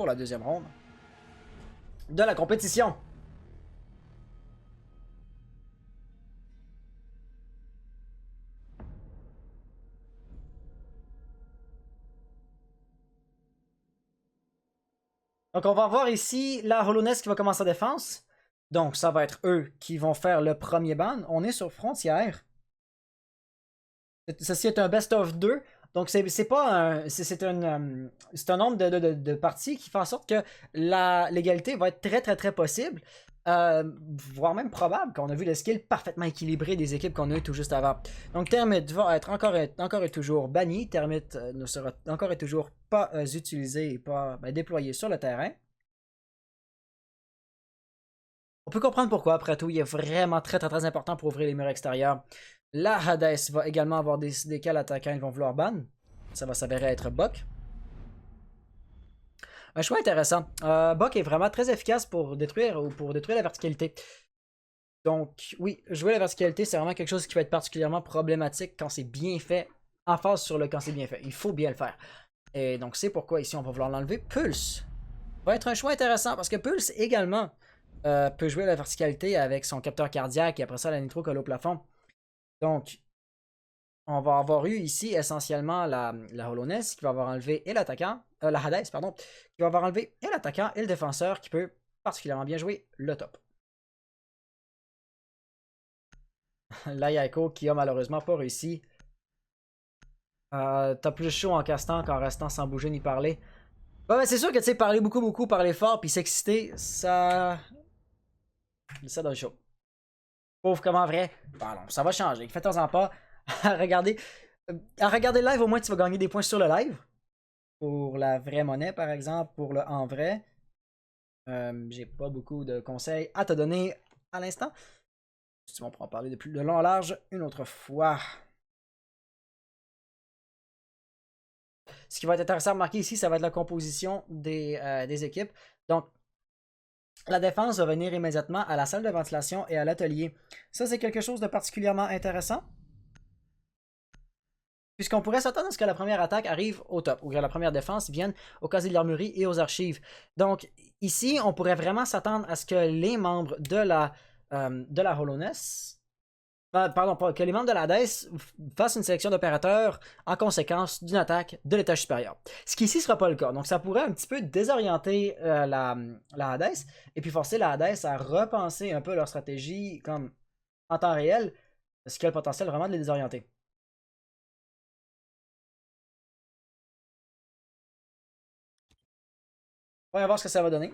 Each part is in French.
pour la deuxième ronde de la compétition. Donc on va voir ici la Hollow Nest qui va commencer en défense. Donc ça va être eux qui vont faire le premier ban. On est sur Frontière. Ceci est un best of 2. Donc c'est pas un. C'est un nombre de parties qui fait en sorte que l'égalité va être très possible. Voire même probable, qu'on a vu le skill parfaitement équilibré des équipes qu'on a eu tout juste avant. Donc Termite va être encore et toujours banni. Termite ne sera encore et toujours pas utilisé et pas déployé sur le terrain. On peut comprendre pourquoi, après tout, il est vraiment très important pour ouvrir les murs extérieurs. La Hades va également avoir décidé quel attaquant ils vont vouloir ban. Ça va s'avérer être Buck. Un choix intéressant. Buck est vraiment très efficace pour détruire la verticalité. Donc, oui, jouer la verticalité, c'est vraiment quelque chose qui va être particulièrement problématique quand c'est bien fait. En phase sur le quand c'est bien fait. Il faut bien le faire. Et donc, c'est pourquoi ici, on va vouloir l'enlever. Pulse va être un choix intéressant parce que Pulse également peut jouer la verticalité avec son capteur cardiaque et après ça, la nitro colle au plafond. Donc, on va avoir eu ici essentiellement la Hollow Nest qui va avoir enlevé et l'attaquant, la Hades, pardon, qui va avoir enlevé et l'attaquant et le défenseur qui peut particulièrement bien jouer le top. La Yaiko qui a malheureusement pas réussi. T'as plus chaud en castant qu'en restant sans bouger ni parler. Ouais, c'est sûr que tu sais, parler beaucoup, parler fort puis s'exciter, ça dans le show. Pauvre comme en vrai. Bon, non, ça va changer. Faites-en pas. À regarder le live, au moins tu vas gagner des points sur le live. Pour la vraie monnaie, par exemple, pour le en vrai. J'ai pas beaucoup de conseils à te donner à l'instant. On pourra en parler de plus de long en large une autre fois. Ce qui va être intéressant à remarquer ici, ça va être la composition des équipes. Donc, la défense va venir immédiatement à la salle de ventilation et à l'atelier. Ça, c'est quelque chose de particulièrement intéressant. Puisqu'on pourrait s'attendre à ce que la première attaque arrive au top, ou que la première défense vienne au casier de l'armurerie et aux archives. Donc, ici, on pourrait vraiment s'attendre à ce que les membres de la Hollow Nest, pardon, que les membres de la Hades fassent une sélection d'opérateurs en conséquence d'une attaque de l'étage supérieur. Ce qui ici ne sera pas le cas. Donc, ça pourrait un petit peu désorienter la Hades et puis forcer la Hades à repenser un peu leur stratégie comme en temps réel, ce qui a le potentiel vraiment de les désorienter. On va voir ce que ça va donner.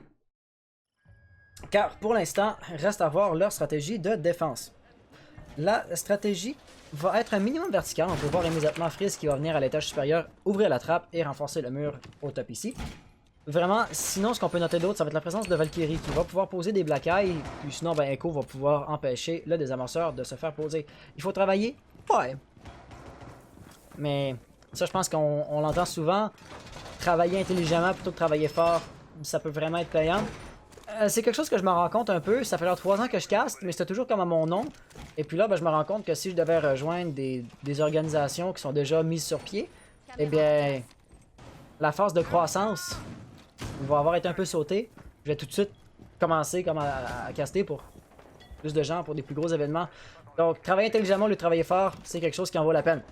Car pour l'instant, reste à voir leur stratégie de défense. La stratégie va être un minimum vertical. On peut voir immédiatement Freeze qui va venir à l'étage supérieur, ouvrir la trappe et renforcer le mur au top ici. Vraiment, sinon ce qu'on peut noter d'autre, ça va être la présence de Valkyrie qui va pouvoir poser des Black Eye. Puis sinon, ben, Echo va pouvoir empêcher le désamorceur de se faire poser. Il faut travailler? Ouais. Mais ça, je pense qu'on l'entend souvent. Travailler intelligemment plutôt que travailler fort, ça peut vraiment être payant. C'est quelque chose que je me rends compte un peu. Ça fait alors 3 ans que je caste, mais c'était toujours comme à mon nom. Et puis là, ben, je me rends compte que si je devais rejoindre des organisations qui sont déjà mises sur pied, eh bien, la phase de croissance va avoir été un peu sautée. Je vais tout de suite commencer comme à caster pour plus de gens, pour des plus gros événements. Donc, travailler intelligemment ou travailler fort, c'est quelque chose qui en vaut la peine.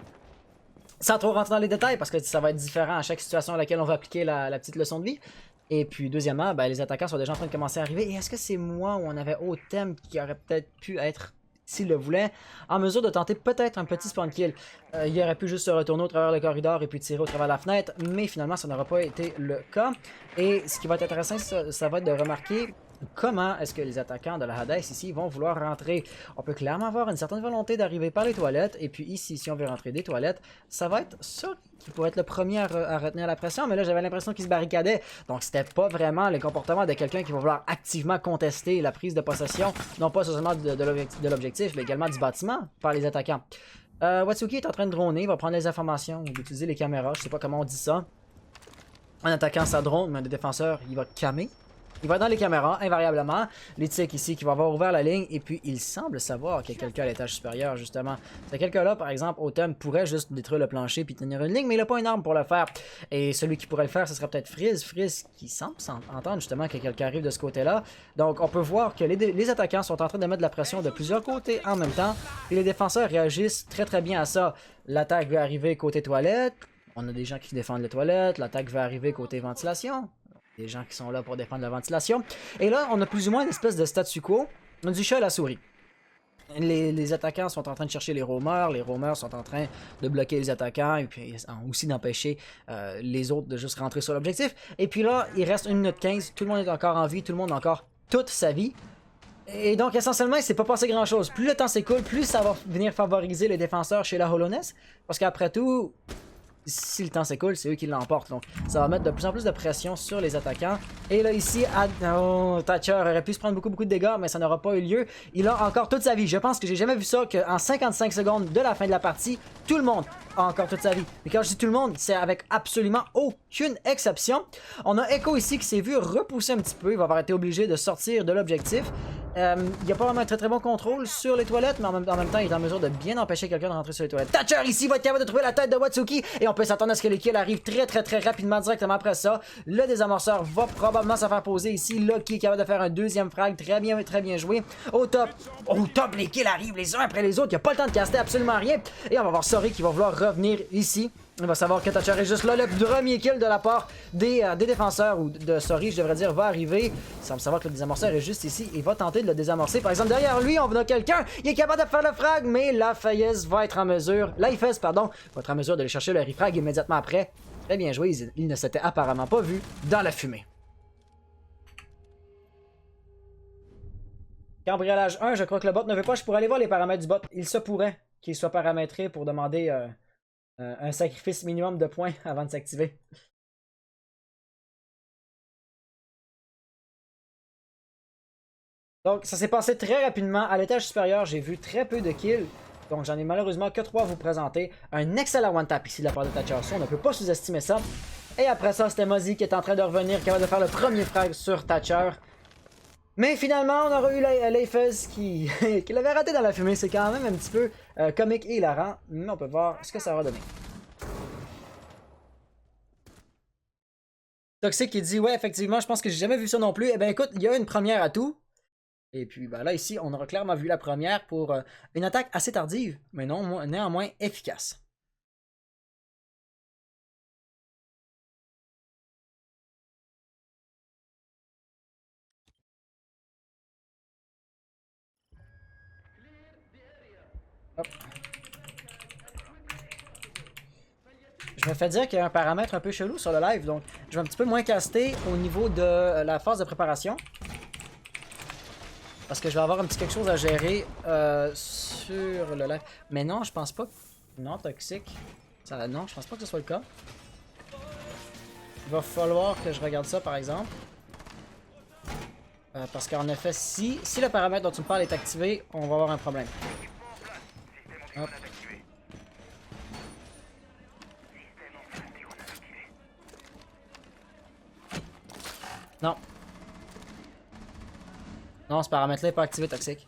Sans trop rentrer dans les détails, parce que ça va être différent à chaque situation à laquelle on va appliquer la petite leçon de vie. Et puis, deuxièmement, ben, les attaquants sont déjà en train de commencer à arriver. Et est-ce que c'est moi ou on avait autre thème qui aurait peut-être pu être, s'il le voulait, en mesure de tenter peut-être un petit spawn kill? Il aurait pu juste se retourner au travers le corridor et puis tirer au travers de la fenêtre, mais finalement, ça n'aura pas été le cas. Et ce qui va être intéressant, ça va être de remarquer comment est-ce que les attaquants de la Hades ici vont vouloir rentrer. On peut clairement avoir une certaine volonté d'arriver par les toilettes. Et puis ici, si on veut rentrer des toilettes, ça va être ça qui pourrait être le premier à retenir la pression. Mais là, j'avais l'impression qu'il se barricadait. Donc, c'était pas vraiment le comportement de quelqu'un qui va vouloir activement contester la prise de possession. Non pas seulement de l'objectif, mais également du bâtiment par les attaquants. Watsuki est en train de droner. Il va prendre les informations, d'utiliser les caméras. Je sais pas comment on dit ça. En attaquant sa drone, mais le défenseur, il va camer. Il va dans les caméras, invariablement. Les tics ici qui va avoir ouvert la ligne. Et puis, il semble savoir qu'il y a quelqu'un à l'étage supérieur, justement. C'est quelqu'un-là, par exemple, Autumn pourrait juste détruire le plancher puis tenir une ligne, mais il n'a pas une arme pour le faire. Et celui qui pourrait le faire, ce serait peut-être Frizz. Frizz qui semble entendre, justement, que quelqu'un arrive de ce côté-là. Donc, on peut voir que les attaquants sont en train de mettre de la pression de plusieurs côtés en même temps. Et les défenseurs réagissent très très bien à ça. L'attaque va arriver côté toilette. On a des gens qui défendent les toilettes. L'attaque va arriver côté ventilation. Des gens qui sont là pour défendre la ventilation. Et là, on a plus ou moins une espèce de statu quo. On a du chat à la souris. Les attaquants sont en train de chercher les roamers. Les roamers sont en train de bloquer les attaquants. Et puis aussi d'empêcher les autres de juste rentrer sur l'objectif. Et puis là, il reste 1 minute 15. Tout le monde est encore en vie. Tout le monde a encore toute sa vie. Et donc, essentiellement, il s'est pas passé grand-chose. Plus le temps s'écoule, plus ça va venir favoriser les défenseurs chez la Hollowness. Parce qu'après tout... Si le temps s'écoule, c'est eux qui l'emportent. Donc, ça va mettre de plus en plus de pression sur les attaquants. Et là, ici, Thatcher aurait pu se prendre beaucoup de dégâts, mais ça n'aura pas eu lieu. Il a encore toute sa vie. Je pense que j'ai jamais vu ça, qu'en 55 secondes de la fin de la partie, tout le monde a encore toute sa vie. Mais quand je dis tout le monde, c'est avec absolument aucune exception. On a Echo ici qui s'est vu repousser un petit peu. Il va avoir été obligé de sortir de l'objectif. Il n'y a pas vraiment un très bon contrôle sur les toilettes, mais en même temps, il est en mesure de bien empêcher quelqu'un de rentrer sur les toilettes. Thatcher ici va être capable de trouver la tête de Watsuki, et on peut s'attendre à ce que les kills arrivent très rapidement directement après ça. Le désamorceur va probablement se faire poser ici. Lucky est capable de faire un deuxième frag, très bien joué. Au top, les kills arrivent les uns après les autres. Il n'y a pas le temps de caster absolument rien. Et on va voir Sorry qui va vouloir revenir ici. On va savoir que Thatcher est juste là. Le premier kill de la part des défenseurs, ou de Sorry, je devrais dire, va arriver. Il semble savoir que le désamorceur est juste ici. Il va tenter de le désamorcer. Par exemple, derrière lui, on a quelqu'un. Il est capable de faire le frag, mais Lifez va être en mesure de aller chercher le refrag immédiatement après. Très bien joué. Il ne s'était apparemment pas vu dans la fumée. Cambriolage 1, je crois que le bot ne veut pas. Je pourrais aller voir les paramètres du bot. Il se pourrait qu'il soit paramétré pour demander... un sacrifice minimum de points avant de s'activer. Donc, ça s'est passé très rapidement. À l'étage supérieur, j'ai vu très peu de kills. Donc, j'en ai malheureusement que 3 à vous présenter. Un excellent one-tap ici de la part de Thatcher. On ne peut pas sous-estimer ça. Et après ça, c'était Mozzie qui est en train de revenir, capable de faire le premier frag sur Thatcher. Mais finalement, on aura eu Lifez qui l'avait raté dans la fumée. C'est quand même un petit peu comique et hilarant. Mais on peut voir ce que ça va donner. Toxic qui dit, ouais, effectivement, je pense que j'ai jamais vu ça non plus. Eh bien, écoute, il y a une première à tout. Et puis, ben là, ici, on aura clairement vu la première pour une attaque assez tardive, mais non, néanmoins efficace. Hop. Je me fais dire qu'il y a un paramètre un peu chelou sur le live, donc je vais un petit peu moins caster au niveau de la phase de préparation. Parce que je vais avoir un petit quelque chose à gérer sur le live. Mais non, je pense pas. Non, Toxic. Non, je pense pas que ce soit le cas. Il va falloir que je regarde ça par exemple. Parce qu'en effet, si le paramètre dont tu me parles est activé, on va avoir un problème. Hop. Non. Non, ce paramètre-là n'est pas activé, Toxic.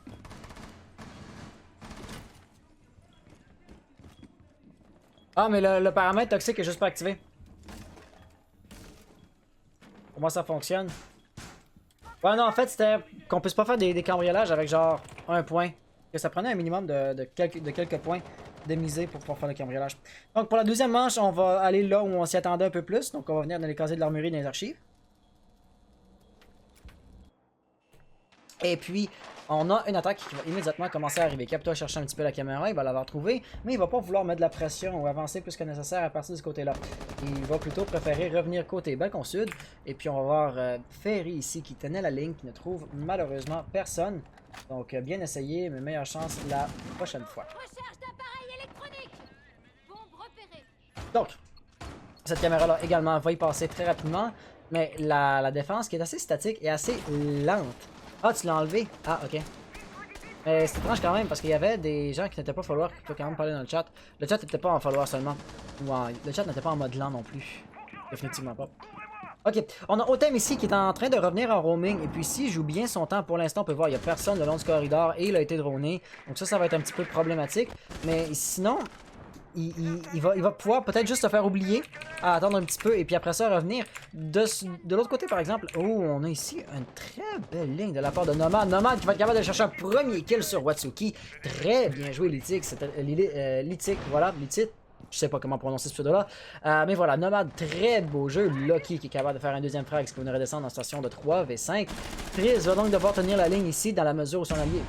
Ah, mais le paramètre Toxic est juste pas activé. Comment ça fonctionne? Ouais, non, en fait, c'était qu'on puisse pas faire des cambriolages avec genre un point. Que ça prenait un minimum de quelques points de misée pour pouvoir faire le cambriolage. Donc, pour la deuxième manche, on va aller là où on s'y attendait un peu plus. Donc, on va venir dans les casiers de l'armurerie dans les archives. Et puis, on a une attaque qui va immédiatement commencer à arriver. Capto a cherché un petit peu la caméra, il va l'avoir trouvée, mais il va pas vouloir mettre de la pression ou avancer plus que nécessaire à partir de ce côté-là. Il va plutôt préférer revenir côté balcon sud. Et puis, on va voir Ferry ici qui tenait la ligne, qui ne trouve malheureusement personne. Donc, bien essayé, mais meilleure chance la prochaine fois. Donc, cette caméra-là également va y passer très rapidement, mais la défense qui est assez statique et assez lente. Ah, tu l'as enlevé? Ah, ok. Mais c'est étrange quand même, parce qu'il y avait des gens qui n'étaient pas followers, qui peuvent quand même parler dans le chat. Le chat n'était pas en follower seulement. Le chat n'était pas en mode lent non plus. Définitivement pas. Ok, on a Otem ici qui est en train de revenir en roaming. Et puis s'il joue bien son temps pour l'instant, on peut voir, il n'y a personne le long du corridor et il a été droné. Donc ça va être un petit peu problématique. Mais sinon, il va pouvoir peut-être juste se faire oublier, à attendre un petit peu et puis après ça revenir. De l'autre côté par exemple, oh, on a ici une très belle ligne de la part de Nomad. Nomad qui va être capable de chercher un premier kill sur Watsuki. Très bien joué Litik, c'était Litik, voilà, Litik. Je sais pas comment prononcer ce pseudo-là. Mais voilà, Nomad, très beau jeu. Lucky qui est capable de faire un deuxième frag, ce qui va nous redescendre en station de 3v5. Freeze va donc devoir tenir la ligne ici dans la mesure où son allié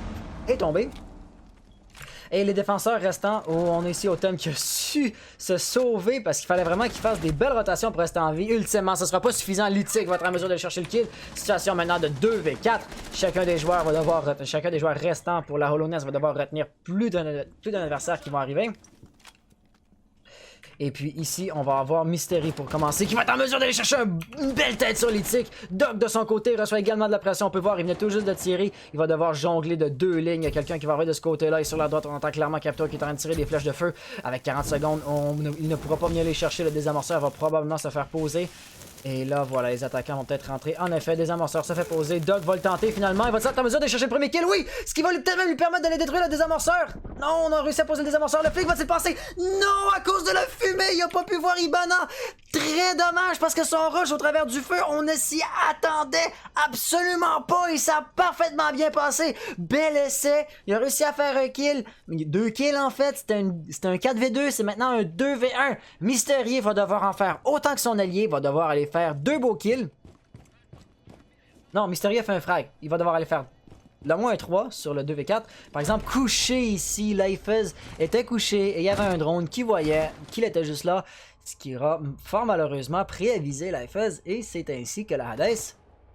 est tombé. Et les défenseurs restants, oh, on a ici Otem qui a su se sauver parce qu'il fallait vraiment qu'il fasse des belles rotations pour rester en vie. Ultimement, ce ne sera pas suffisant. Litik va être en mesure de chercher le kill. Situation maintenant de 2v4. Chacun des joueurs restants pour la HoloNest va devoir retenir plus d'un adversaire qui va arriver. Et puis ici, on va avoir Mystery pour commencer, qui va être en mesure d'aller chercher une belle tête sur Litik. Doc, de son côté, reçoit également de la pression. On peut voir, il venait tout juste de tirer. Il va devoir jongler de 2 lignes. Il y a quelqu'un qui va arriver de ce côté-là. Et sur la droite, on entend clairement Captor qui est en train de tirer des flèches de feu. Avec 40 secondes, il ne pourra pas venir les chercher. Le désamorceur va probablement se faire poser. Et là, voilà, les attaquants vont peut-être rentrer. En effet, désamorceur se fait poser. Doc va le tenter finalement. Il va être en mesure de chercher le premier kill. Oui! Ce qui va peut-être même lui permettre d'aller détruire le désamorceur. Non, on a réussi à poser le désamorceur. Le flic va-t-il passer? Non, à cause de la fumée, il a pas pu voir Ibana. Très dommage parce que son rush au travers du feu, on ne s'y attendait absolument pas. Et ça a parfaitement bien passé. Bel essai. Il a réussi à faire un kill. 2 kills en fait. C'était un 4v2. C'est maintenant un 2v1. Mystery va devoir en faire autant que son allié. Va devoir aller faire 2 beaux kills. Non, Mystery a fait un frag. Il va devoir aller faire le moins 3 sur le 2v4. Par exemple, couché ici, Lifez était couché et il y avait un drone qui voyait qu'il était juste là. Ce qui aura fort malheureusement préavisé Lifez et c'est ainsi que la Hades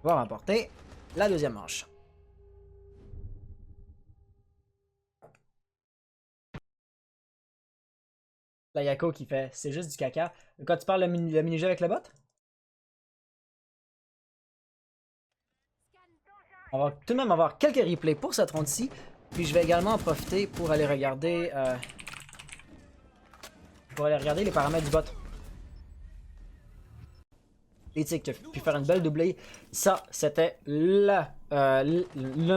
va remporter la deuxième manche. La Yako qui fait, c'est juste du caca. Quand tu parles le mini-jeu avec le bot? On va tout de même avoir quelques replays pour cette ronde-ci. Puis je vais également en profiter pour aller regarder les paramètres du bot. Litik qui a pu faire une belle doublée. Ça, c'était le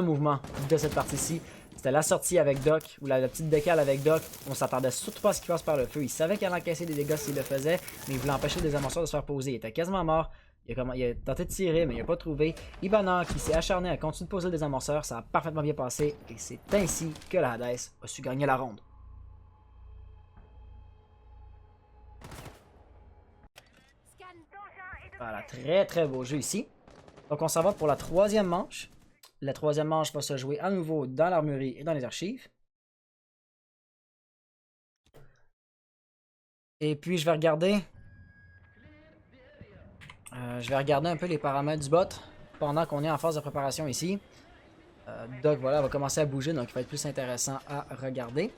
mouvement de cette partie-ci. C'était la sortie avec Doc, ou la petite décale avec Doc. On s'attendait surtout pas à ce qu'il passe par le feu. Il savait qu'il allait encaisser des dégâts s'il le faisait, mais il voulait empêcher les désamorceurs de se faire poser. Il était quasiment mort. Il a tenté de tirer, mais il n'a pas trouvé. Ibana qui s'est acharné à continuer de poser des désamorceurs. Ça a parfaitement bien passé, et c'est ainsi que la Hades a su gagner la ronde. Voilà, très très beau jeu ici. Donc on s'en va pour la troisième manche. La troisième manche va se jouer à nouveau dans l'armurerie et dans les archives. Et puis je vais regarder un peu les paramètres du bot pendant qu'on est en phase de préparation ici. Doc voilà, va commencer à bouger, donc il va être plus intéressant à regarder.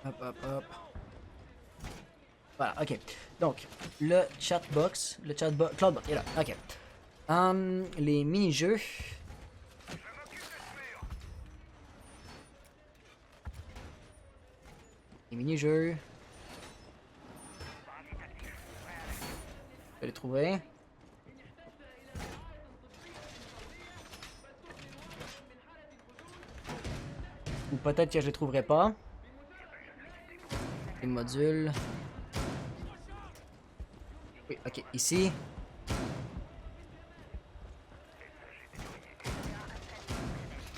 Hop, hop, hop. Voilà, ok. Donc, le chatbox, Cloudbot est là, ok. Les mini-jeux. Les mini-jeux. Je vais les trouver. Ou peut-être que je les trouverai pas. Les modules. Oui, ok, ici.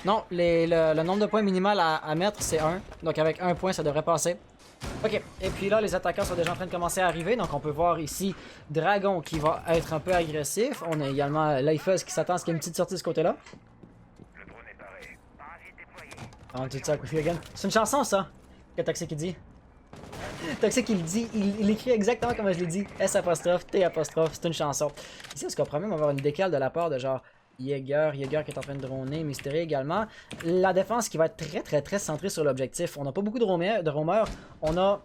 Non, le nombre de points minimal à mettre, c'est 1. Donc avec 1 point, ça devrait passer. Ok, et puis là, les attaquants sont déjà en train de commencer à arriver. Donc on peut voir ici Dragon qui va être un peu agressif. On a également Lifez qui s'attend à ce qu'il y ait une petite sortie de ce côté-là. C'est une chanson, ça, que Toxic il dit. Toxic il dit, il écrit exactement comme je l'ai dit. S apostrophe, T apostrophe, c'est une chanson. Ici, on se comprend même avoir une décale de la part de genre Jäger qui est en train de droner, Mystery également. La défense qui va être très très très centrée sur l'objectif. On n'a pas beaucoup de roamers. On a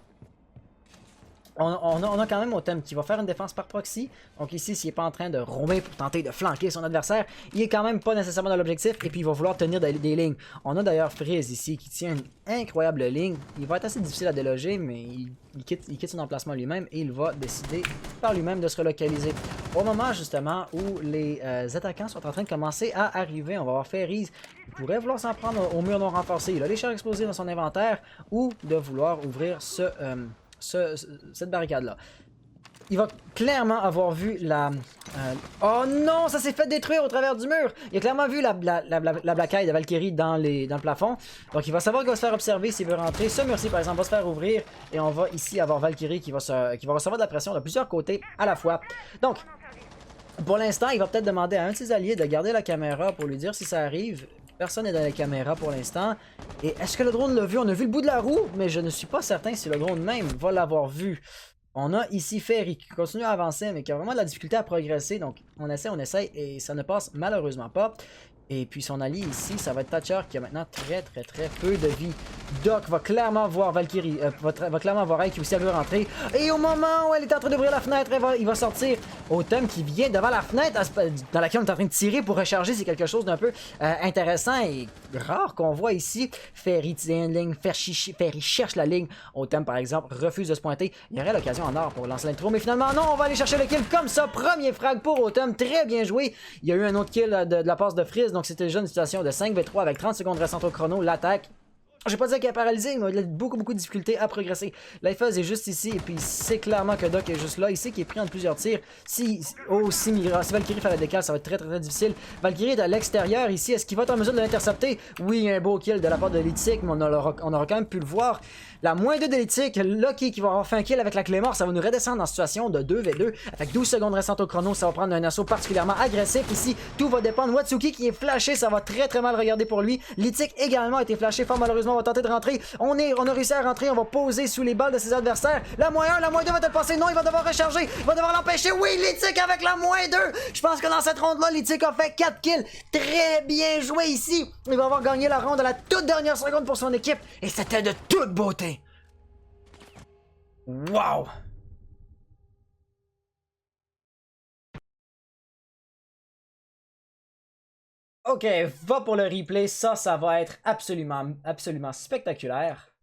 On a quand même Autumn qui va faire une défense par proxy. Donc ici, s'il n'est pas en train de roamer pour tenter de flanquer son adversaire, il est quand même pas nécessairement dans l'objectif et puis il va vouloir tenir des lignes. On a d'ailleurs Freeze ici qui tient une incroyable ligne. Il va être assez difficile à déloger, mais il quitte son emplacement lui-même et il va décider par lui-même de se relocaliser. Au moment justement où les attaquants sont en train de commencer à arriver, on va voir Freeze. Il pourrait vouloir s'en prendre au mur non renforcé. Il a les chars explosés dans son inventaire ou de vouloir ouvrir cette barricade-là. Il va clairement avoir vu la... Oh non, ça s'est fait détruire au travers du mur! Il a clairement vu la Black Eye de Valkyrie dans le plafond. Donc il va savoir qu'il va se faire observer s'il veut rentrer. Ce mur-ci, par exemple, va se faire ouvrir. Et on va ici avoir Valkyrie qui va recevoir de la pression de plusieurs côtés à la fois. Donc, pour l'instant, il va peut-être demander à un de ses alliés de garder la caméra pour lui dire si ça arrive. Personne n'est dans la caméra pour l'instant. Et est-ce que le drone l'a vu? On a vu le bout de la roue, mais je ne suis pas certain si le drone même va l'avoir vu. On a ici Ferry qui continue à avancer, mais qui a vraiment de la difficulté à progresser. Donc on essaye et ça ne passe malheureusement pas. Et puis son allié ici, ça va être Thatcher qui a maintenant très peu de vie. Doc va clairement voir Valkyrie, va clairement voir elle qui aussi veut rentrer. Et au moment où elle est en train d'ouvrir la fenêtre, il va sortir Autumn qui vient devant la fenêtre dans laquelle on est en train de tirer pour recharger. C'est quelque chose d'un peu intéressant et rare qu'on voit ici. Ferry tient une ligne, Ferry cherche la ligne. Autumn par exemple refuse de se pointer. Il y aurait l'occasion en or pour lancer l'intro, mais finalement non, on va aller chercher le kill comme ça. Premier frag pour Autumn, très bien joué. Il y a eu un autre kill de la passe de Freeze, donc c'était déjà une situation de 5v3 avec 30 secondes restantes au chrono. L'attaque, je vais pas dire qu'il est paralysé, mais il a beaucoup de difficultés à progresser. Lifeuz est juste ici, et puis c'est clairement que Doc est juste là, ici, qui est pris en plusieurs tirs. Si Valkyrie fait la décale, ça va être très difficile. Valkyrie est à l'extérieur ici, est-ce qu'il va être en mesure de l'intercepter? Oui, un beau kill de la part de Lithic, mais on aura quand même pu le voir. La moins 2 de Lithic, Lucky qui va avoir fait un kill avec la Claymore, ça va nous redescendre en situation de 2v2. Avec 12 secondes restantes au chrono, ça va prendre un assaut particulièrement agressif. Ici, tout va dépendre. Watsuki qui est flashé, ça va très mal regarder pour lui. Lithic également a été flashé fort malheureusement. On va tenter de rentrer. On a réussi à rentrer. On va poser sous les balles de ses adversaires. La moins 1, la moins 2 va te le passer. Non, il va devoir recharger. Il va devoir l'empêcher. Oui, Lithic avec la moins 2. Je pense que dans cette ronde-là, Lithic a fait 4 kills. Très bien joué ici. Il va avoir gagné la ronde à la toute dernière seconde pour son équipe. Et c'était de toute beauté. Wow. Ok, va pour le replay. Ça va être absolument spectaculaire.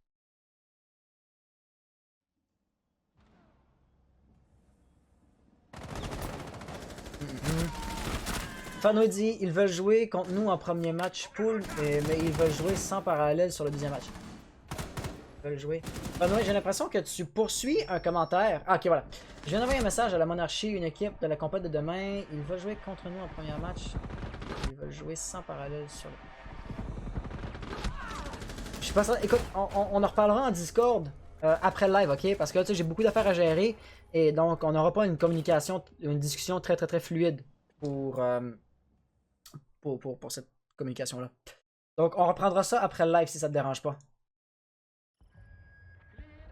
Fano dit, ils veulent jouer contre nous en premier match pool, mais ils veulent jouer sans parallèle sur le deuxième match. Ils veulent jouer. Fano, j'ai l'impression que tu poursuis un commentaire. Ah, ok, voilà. Je viens d'envoyer un message à la Monarchie, une équipe de la compète de demain. Ils veulent jouer contre nous en premier match. Ils veulent jouer sans parallèle sur le... Je sais pas ça. Écoute, on en reparlera en Discord après le live, ok? Parce que là, tu sais, j'ai beaucoup d'affaires à gérer. Et donc, on n'aura pas une communication, une discussion très fluide pour cette communication-là. Donc, on reprendra ça après le live si ça te dérange pas.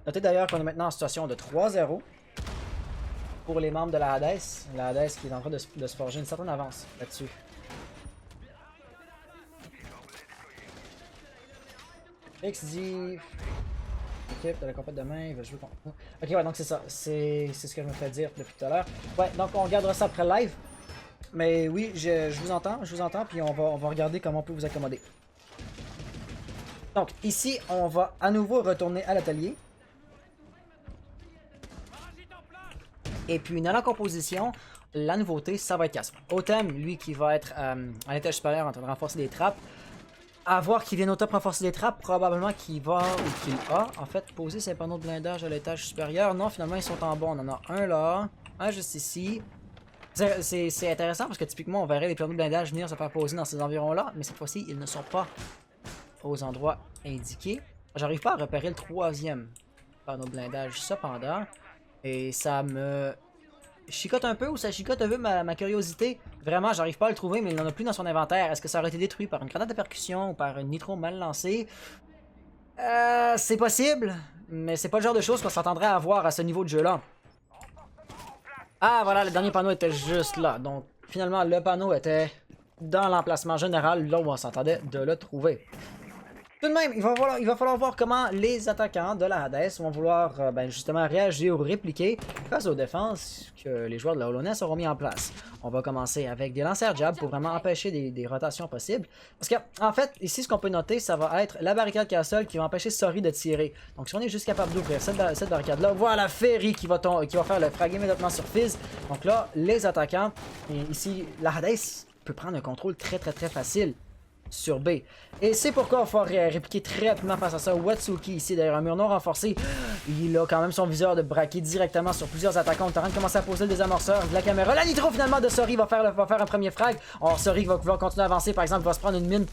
Notez d'ailleurs qu'on est maintenant en situation de 3-0 pour les membres de la Hades. La Hades qui est en train de se forger une certaine avance là-dessus. X dit... Équipe de la compète demain, il va jouer contre nous. Ok, ouais, donc c'est ça. C'est ce que je me fais dire depuis tout à l'heure. Ouais, donc on regardera ça après le live. Mais oui, je vous entends, puis on va regarder comment on peut vous accommoder. Donc, ici, on va à nouveau retourner à l'atelier. Et puis, dans la composition, la nouveauté, ça va être Casper. Autumn, lui, qui va être à l'étage supérieur en train de renforcer des trappes. À voir qu'il vienne au top renforcer des trappes, probablement qu'il va, ou qu'il a, en fait, poser ses panneaux de blindage à l'étage supérieur. Non, finalement, ils sont en bas. On en a un là, un juste ici. C'est intéressant parce que typiquement, on verrait les panneaux de blindage venir se faire poser dans ces environs-là, mais cette fois-ci, ils ne sont pas aux endroits indiqués. J'arrive pas à repérer le troisième panneau de blindage, cependant. Et ça me chicote un peu, ou ça chicote un peu ma curiosité. Vraiment, j'arrive pas à le trouver, mais il n'en a plus dans son inventaire. Est-ce que ça aurait été détruit par une grenade de percussion ou par une nitro mal lancée? C'est possible, mais c'est pas le genre de choses qu'on s'attendrait à voir à ce niveau de jeu-là. Ah, voilà, le dernier panneau était juste là. Donc, finalement, le panneau était dans l'emplacement général, là où on s'entendait de le trouver. Tout de même, il va falloir voir comment les attaquants de la Hades vont vouloir justement réagir ou répliquer face aux défenses que les joueurs de la Holoness auront mis en place. On va commencer avec des lancers jab pour vraiment empêcher des rotations possibles. Parce que, en fait, ici, ce qu'on peut noter, ça va être la barricade castle qui va empêcher Sori de tirer. Donc, si on est juste capable d'ouvrir cette barricade-là, voilà Ferry qui va faire le frag immédiatement sur Fizz. Donc là, les attaquants, et ici, la Hades peut prendre un contrôle très facile sur B. Et c'est pourquoi il va falloir répliquer très rapidement face à ça. Watsuki ici derrière un mur non renforcé. Il a quand même son viseur de braquer directement sur plusieurs attaquants. On est en train de commencer à poser le désamorceur de la caméra. La nitro finalement de Sori va faire un premier frag. Or Sori va pouvoir continuer à avancer. Par exemple, il va se prendre une mine.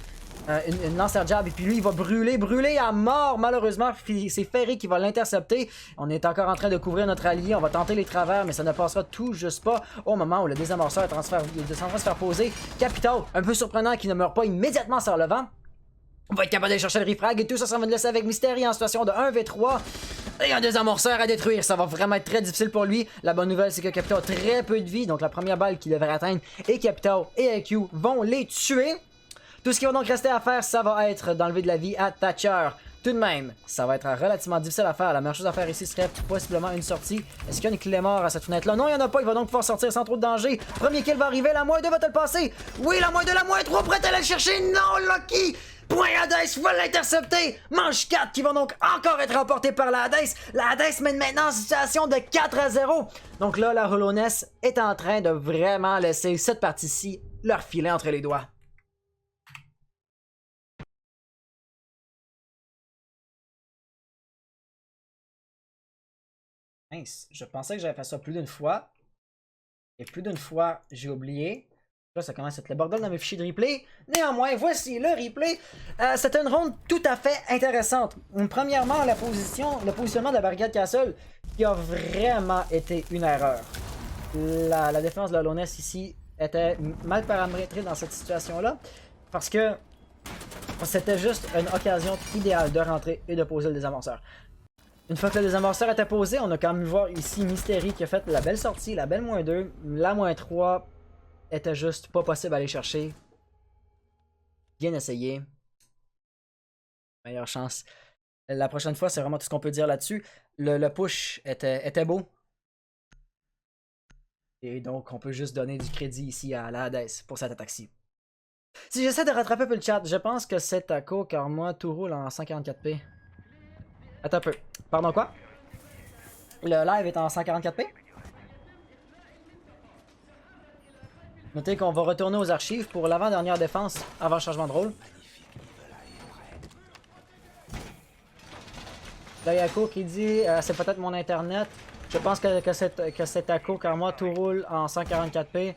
Une lancer jab et puis lui il va brûler à mort. Malheureusement c'est Ferry qui va l'intercepter. On est encore en train de couvrir notre allié, on va tenter les travers mais ça ne passera tout juste pas au moment où le désamorceur est en train de se faire poser. Capital, un peu surprenant qui ne meurt pas immédiatement sur le vent. On va être capable d'aller chercher le refrag et tout ça, ça va nous laisser avec Mystery en situation de 1v3. Et un désamorceur à détruire, ça va vraiment être très difficile pour lui. La bonne nouvelle c'est que Capital a très peu de vie, donc la première balle qu'il devrait atteindre et Capital et IQ vont les tuer. Tout ce qui va donc rester à faire, ça va être d'enlever de la vie à Thatcher. Tout de même, ça va être relativement difficile à faire. La meilleure chose à faire ici serait possiblement une sortie. Est-ce qu'il y a une clé mort à cette fenêtre-là? Non, il n'y en a pas. Il va donc pouvoir sortir sans trop de danger. Premier kill va arriver. La moins 2 va-t-elle passer? Oui, la moins 2, la moins 3, prête à aller le chercher? Non, Lucky! Point Hades va l'intercepter. Manche 4 qui va donc encore être remporté par la Hades. La Hades mène maintenant en situation de 4-0. Donc là, la Holoness est en train de vraiment laisser cette partie-ci leur filer entre les doigts. Je pensais que j'avais fait ça plus d'une fois. Et plus d'une fois, j'ai oublié. Là, ça commence à être le bordel dans mes fichiers de replay. Néanmoins, voici le replay. C'était une ronde tout à fait intéressante. Premièrement, le positionnement de la barricade castle qui a vraiment été une erreur. La défense de la Holoness ici était mal paramétrée dans cette situation-là. Parce que c'était juste une occasion idéale de rentrer et de poser le désamorceur. Une fois que le désamorceur était posé, on a quand même vu voir ici Mystery qui a fait la belle sortie, la belle moins 2, la moins 3 était juste pas possible à aller chercher. Bien essayé. Meilleure chance. La prochaine fois, c'est vraiment tout ce qu'on peut dire là-dessus. Le push était beau. Et donc, on peut juste donner du crédit ici à la Hades pour cette attaque-ci. Si j'essaie de rattraper un peu le chat, je pense que c'est Taco car moi tout roule en 144p. Attends un peu. Pardon quoi? Le live est en 144p? Notez qu'on va retourner aux archives pour l'avant-dernière défense avant le changement de rôle. Là, il y a Ako qui dit c'est peut-être mon internet. Je pense que c'est Ako car moi tout roule en 144p.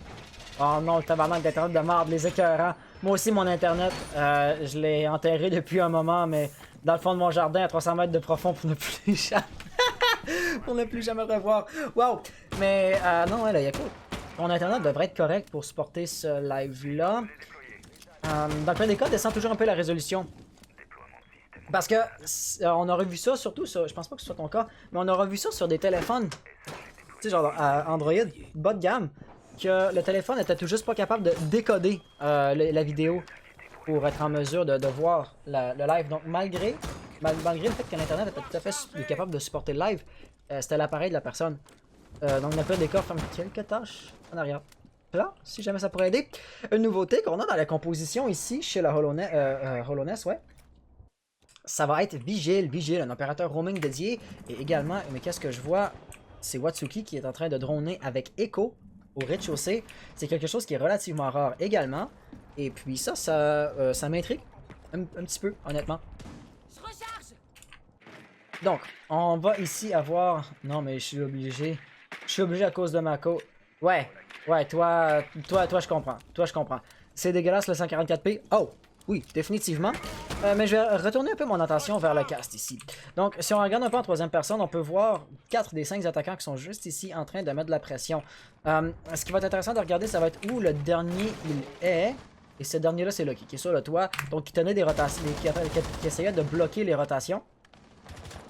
Oh non, le tabarnak d'internet de merde, les écœurants. Moi aussi, mon internet, je l'ai enterré depuis un moment, mais dans le fond de mon jardin à 300 mètres de profond pour ne plus jamais, pour ne plus jamais revoir. Wow! Mais non, ouais, là, Yako, ton internet devrait être correct pour supporter ce live-là. Dans le cas des cas, descend toujours un peu la résolution. Parce que on aurait vu ça, surtout sur, je pense pas que ce soit ton cas, mais on aurait vu ça sur des téléphones, tu sais, genre Android, bas de gamme, que le téléphone était tout juste pas capable de décoder la vidéo pour être en mesure de voir le live. Donc malgré le fait que l'internet était tout à fait capable de supporter le live, c'était l'appareil de la personne. Donc le pire des cas, ferme quelques tâches en arrière. Là, si jamais ça pourrait aider. Une nouveauté qu'on a dans la composition ici chez la Holoness, ouais. Ça va être Vigile, un opérateur roaming dédié. Et également, mais qu'est-ce que je vois? C'est Watsuki qui est en train de droner avec Echo au rez-de-chaussée. C'est quelque chose qui est relativement rare également. Et puis ça m'intrigue un petit peu, honnêtement. Donc, on va ici avoir... Non, mais je suis obligé. Je suis obligé à cause de ma co... Ouais, toi, je comprends. Toi, je comprends. C'est dégueulasse le 144p. Oh, oui, définitivement. Mais je vais retourner un peu mon attention vers le cast ici. Donc, si on regarde un peu en troisième personne, on peut voir 4 des 5 attaquants qui sont juste ici en train de mettre de la pression. Ce qui va être intéressant de regarder, ça va être où le dernier il est. Et ce dernier-là, c'est Lucky, qui est sur le toit. Donc, qui tenait des rotations, qui essayait de bloquer les rotations.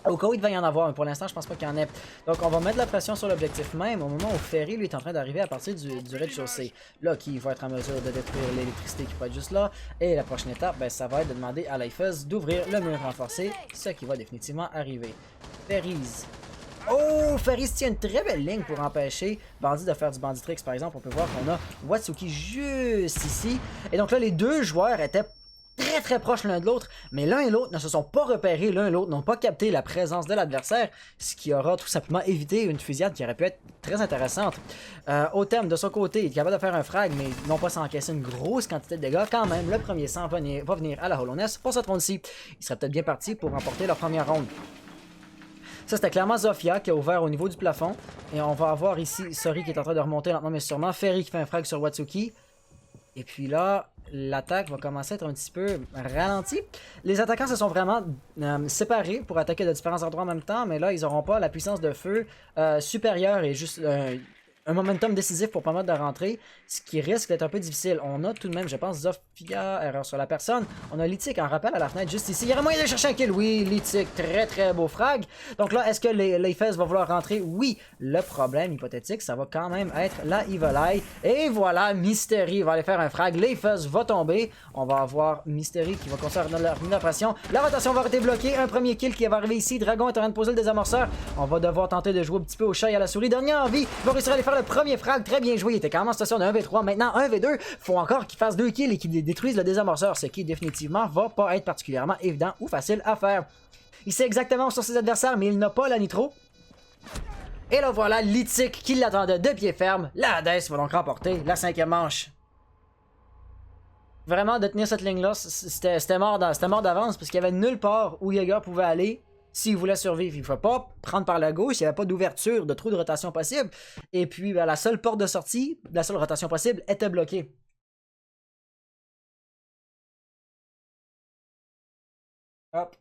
Au cas où il va y en avoir, mais pour l'instant, je pense pas qu'il y en ait. Donc, on va mettre de la pression sur l'objectif même au moment où Ferry, lui, est en train d'arriver à partir du rez-de-chaussée. Là, qui va être en mesure de détruire l'électricité qui va être juste là. Et la prochaine étape, ben, ça va être de demander à Lifeuz d'ouvrir le mur renforcé, ce qui va définitivement arriver. Ferry's. Oh, Ferry's tient une très belle ligne pour empêcher Bandit de faire du Banditrix, par exemple. On peut voir qu'on a Watsuki juste ici. Et donc là, les deux joueurs étaient très proches l'un de l'autre, mais l'un et l'autre ne se sont pas repérés, l'un et l'autre n'ont pas capté la présence de l'adversaire, ce qui aura tout simplement évité une fusillade qui aurait pu être très intéressante. Otem, de son côté, il est capable de faire un frag, mais non pas s'encaisser une grosse quantité de dégâts. Quand même, le premier sang va venir à la Hollowness pour cette ronde-ci. Il serait peut-être bien parti pour remporter leur première ronde. Ça, c'était clairement Zofia qui a ouvert au niveau du plafond. Et on va avoir ici Sori qui est en train de remonter lentement mais sûrement. Ferry qui fait un frag sur Watsuki. Et puis là, l'attaque va commencer à être un petit peu ralentie. Les attaquants se sont vraiment séparés pour attaquer de différents endroits en même temps. Mais là, ils n'auront pas la puissance de feu supérieure et juste un momentum décisif pour permettre de rentrer, ce qui risque d'être un peu difficile. On a tout de même, je pense, Zofia, erreur sur la personne. On a Lithic en rappel à la fenêtre juste ici. Il y aurait moyen de chercher un kill. Oui, Lithic, très beau frag. Donc là, est-ce que Lifeuz va vouloir rentrer? Oui. Le problème hypothétique, ça va quand même être la Evil Eye. Et voilà, Mystery va aller faire un frag. Lifeuz va tomber. On va avoir Mystery qui va continuer à revenir la pression. La rotation va être bloquée. Un premier kill qui va arriver ici. Dragon est en train de poser le désamorceur. On va devoir tenter de jouer un petit peu au chat et à la souris. Dernière envie. Il va réussir à aller faire le premier frag, très bien joué. Il était quand même en situation de 1v3. Maintenant 1v2. Faut encore qu'il fasse 2 kills et qu'il détruise le désamorceur, ce qui définitivement va pas être particulièrement évident ou facile à faire. Il sait exactement sur ses adversaires, mais il n'a pas la nitro. Et là voilà, Lithic qui l'attendait de pied ferme. La Hades va donc remporter la 5e manche. Vraiment, de tenir cette ligne-là, c'était mort d'avance parce qu'il y avait nulle part où Jaeger pouvait aller. S'il voulait survivre, il ne faut pas prendre par la gauche, il n'y avait pas d'ouverture, de trou de rotation possible. Et puis, ben, la seule porte de sortie, la seule rotation possible, était bloquée. Hop.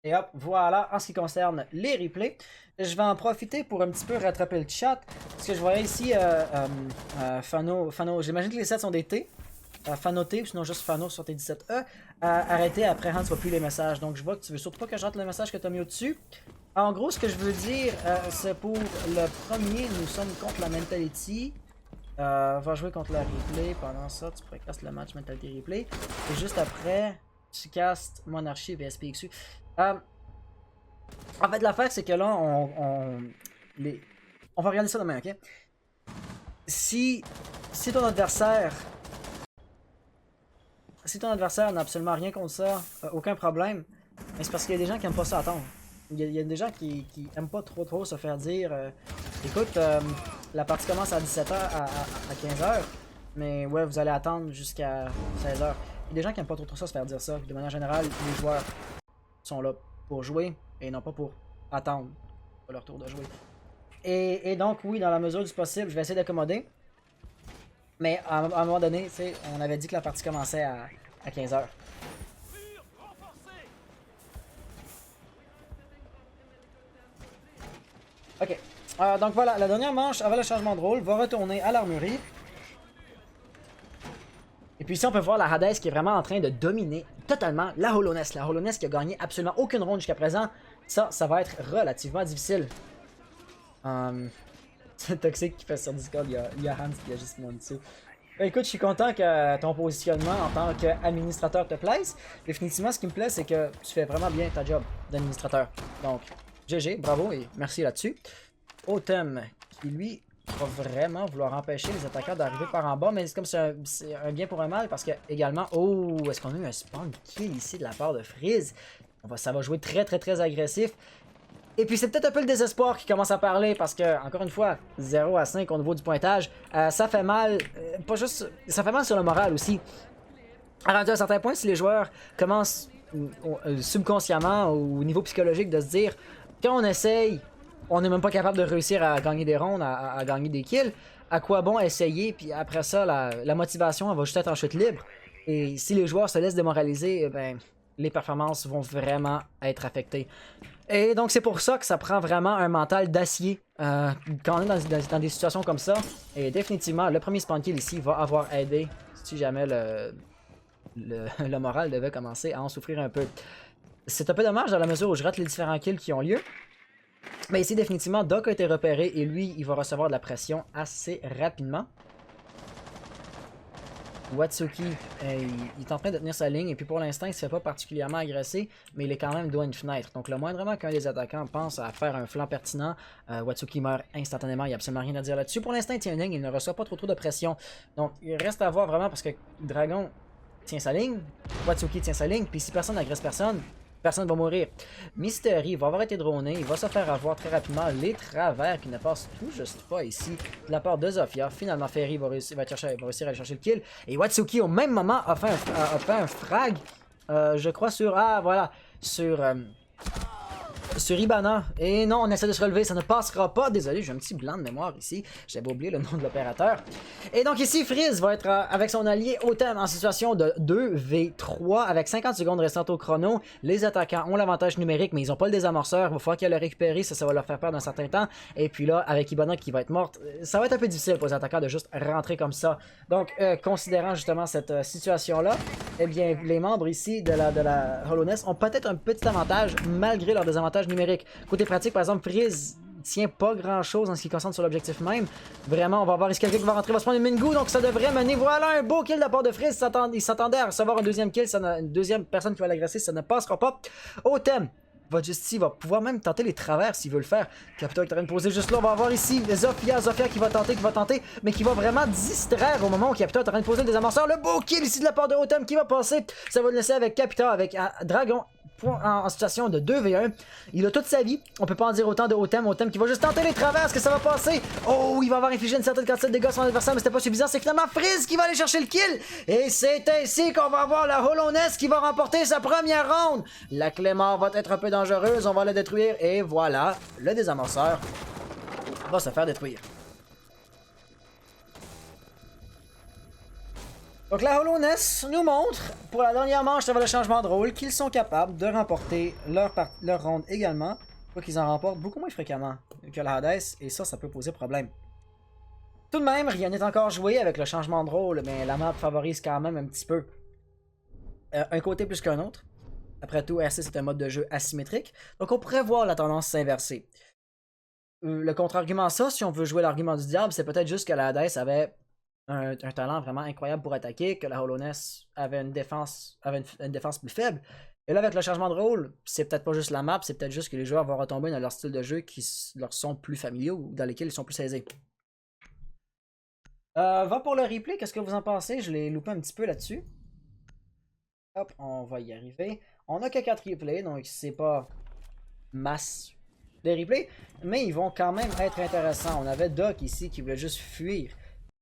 Et hop, voilà, en ce qui concerne les replays, je vais en profiter pour un petit peu rattraper le chat. Parce que je voyais ici, Fano, j'imagine que les sets sont des T. Fanoté, ou sinon juste Fano sur tes 17E. Arrêtez, après Hans va plus les messages. Donc je vois que tu veux surtout pas que je rate le message que tu as mis au-dessus. En gros, ce que je veux dire, c'est pour le premier, nous sommes contre la Mentality. Va jouer contre la Replay. Pendant ça, tu pourrais caster le match Mentality Replay. Et juste après, tu castes Monarchie et SPXU. En fait, l'affaire, c'est que là, on va regarder ça demain, ok? Si ton adversaire n'a absolument rien contre ça, aucun problème, mais c'est parce qu'il y a des gens qui aiment pas ça attendre. Il y a des gens qui aiment pas trop se faire dire écoute, la partie commence à 17h à 15h, mais ouais, vous allez attendre jusqu'à 16h. Il y a des gens qui aiment pas trop ça se faire dire ça. De manière générale, les joueurs sont là pour jouer et non pas pour attendre leur tour de jouer. Et donc, oui, dans la mesure du possible, je vais essayer d'accommoder. Mais à un moment donné, on avait dit que la partie commençait à 15h. Ok. Donc voilà, la dernière manche avant le changement de rôle va retourner à l'armurerie. Et puis ici, on peut voir la Hades qui est vraiment en train de dominer totalement la Hollowness. La Hollowness qui a gagné absolument aucune ronde jusqu'à présent. Ça va être relativement difficile. C'est Toxic qui fait sur Discord, il y a Hans qui a juste mon dessus. Écoute, je suis content que ton positionnement en tant qu'administrateur te plaise. Définitivement, ce qui me plaît, c'est que tu fais vraiment bien ta job d'administrateur. Donc, GG, bravo et merci là-dessus. Otem, qui lui va vraiment vouloir empêcher les attaquants d'arriver par en bas, mais c'est comme c'est un bien pour un mal parce que également, oh, est-ce qu'on a eu un spawn kill ici de la part de Freeze? Ça va jouer très agressif. Et puis c'est peut-être un peu le désespoir qui commence à parler parce que, encore une fois, 0 à 5 au niveau du pointage, ça fait mal, pas juste, ça fait mal sur le moral aussi. Rendu à un certain point, si les joueurs commencent subconsciemment au niveau psychologique de se dire, quand on essaye, on n'est même pas capable de réussir à gagner des rondes, à gagner des kills, à quoi bon essayer, puis après ça, la motivation elle va juste être en chute libre. Et si les joueurs se laissent démoraliser, ben, les performances vont vraiment être affectées. Et donc c'est pour ça que ça prend vraiment un mental d'acier quand on est dans des situations comme ça. Et définitivement, le premier spawn kill ici va avoir aidé si jamais le moral devait commencer à en souffrir un peu. C'est un peu dommage dans la mesure où je rate les différents kills qui ont lieu. Mais ici, définitivement, Doc a été repéré et lui, il va recevoir de la pression assez rapidement. Watsuki, il est en train de tenir sa ligne et puis pour l'instant, il ne se fait pas particulièrement agresser, mais il est quand même devant une fenêtre. Donc le moindrement qu'un des attaquants pense à faire un flanc pertinent, Watsuki meurt instantanément, il n'y a absolument rien à dire là-dessus. Pour l'instant, il tient une ligne, il ne reçoit pas trop de pression. Donc il reste à voir vraiment parce que Dragon tient sa ligne, Watsuki tient sa ligne, puis si personne n'agresse personne, personne ne va mourir. Mystery va avoir été droné, il va se faire avoir très rapidement les travers qui ne passent tout juste pas ici de la part de Zofia. Finalement, Ferry va réussir à aller chercher le kill. Et Watsuki, au même moment, a fait un frag, je crois, sur... Ah, voilà, sur Ibana. Et non, on essaie de se relever, ça ne passera pas. Désolé, j'ai un petit blanc de mémoire ici. J'avais oublié le nom de l'opérateur. Et donc ici, Freeze va être avec son allié Otem en situation de 2v3 avec 50 secondes restantes au chrono. Les attaquants ont l'avantage numérique, mais ils n'ont pas le désamorceur. Il va falloir qu'ils le récupèrent, ça va leur faire perdre un certain temps. Et puis là, avec Ibana qui va être morte, ça va être un peu difficile pour les attaquants de juste rentrer comme ça. Donc, considérant justement cette situation-là, eh bien, les membres ici de la Hollowness ont peut-être un petit avantage malgré leur désavantage numérique. Côté pratique, par exemple, Freeze tient pas grand chose en ce qui concerne sur l'objectif même. Vraiment, on va voir est-ce quelqu'un qui va rentrer, va se prendre une Mingu, donc ça devrait mener. Voilà un beau kill de la part de Freeze. Il s'attendait à recevoir un deuxième kill, une deuxième personne qui va l'agresser, ça ne passera pas. Otem va pouvoir même tenter les travers s'il veut le faire. Capita qui est en train de poser juste là. On va avoir ici Zofia qui va tenter, mais qui va vraiment distraire au moment où Capita est en train de poser le désamorceur. Le beau kill ici de la part de Otem qui va passer. Ça va le laisser avec Capita, avec Dragon en situation de 2v1. Il a toute sa vie. On peut pas en dire autant de Otem. Otem qui va juste tenter les travers. Est-ce que ça va passer? Oh, il va avoir infligé une certaine quantité de dégâts sur son adversaire, mais c'était pas suffisant. C'est finalement Freeze qui va aller chercher le kill. Et c'est ainsi qu'on va avoir la Hollowness qui va remporter sa première ronde. La Clément va être un peu dangereuse. On va la détruire. Et voilà, le désamorceur va se faire détruire. Donc la Hollowness nous montre, pour la dernière manche, ça va le changement de rôle, qu'ils sont capables de remporter leur ronde également, quoi qu'ils en remportent beaucoup moins fréquemment que la Hades, et ça peut poser problème. Tout de même, rien n'est encore joué avec le changement de rôle, mais la map favorise quand même un petit peu un côté plus qu'un autre. Après tout, RC c'est un mode de jeu asymétrique, donc on pourrait voir la tendance s'inverser. Le contre-argument à ça, si on veut jouer l'argument du diable, c'est peut-être juste que la Hades avait un talent vraiment incroyable pour attaquer, que la Hollowness avait une défense plus faible. Et là, avec le changement de rôle, c'est peut-être pas juste la map, c'est peut-être juste que les joueurs vont retomber dans leur style de jeu qui leur sont plus familiaux ou dans lesquels ils sont plus aisés. Va pour le replay, qu'est-ce que vous en pensez? Je l'ai loupé un petit peu là-dessus. Hop, on va y arriver. On a que 4 replays, donc c'est pas masse de replays, mais ils vont quand même être intéressants. On avait Doc ici qui voulait juste fuir.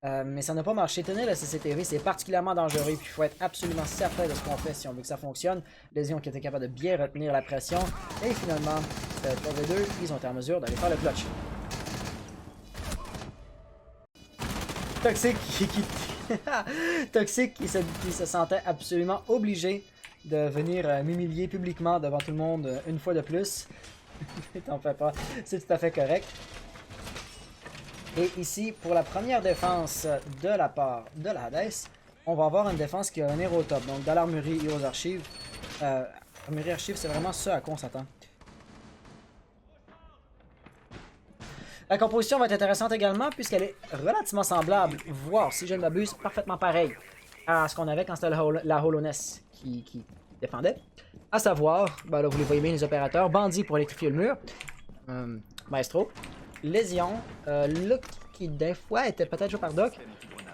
Mais ça n'a pas marché. Tenir le CCTV, c'est particulièrement dangereux. Puis il faut être absolument certain de ce qu'on fait si on veut que ça fonctionne. Les Lions qui étaient capables de bien retenir la pression. Et finalement, 3v2, ils ont été en mesure d'aller faire le clutch. Toxic Toxic qui se sentait absolument obligé de venir m'humilier publiquement devant tout le monde une fois de plus. T'en fais pas, c'est tout à fait correct. Et ici, pour la première défense de la part de la Hades, on va avoir une défense qui va venir au top. Donc, dans l'armurerie et aux archives. Armurerie archives, c'est vraiment ce à quoi on s'attend. La composition va être intéressante également, puisqu'elle est relativement semblable, voire, si je ne m'abuse, parfaitement pareil à ce qu'on avait quand c'était la Hollowness qui défendait. À savoir, ben là, vous les voyez bien, les opérateurs, Bandit pour électrifier le mur, Maestro, Lésion, Luke qui des fois était peut-être joué par Doc.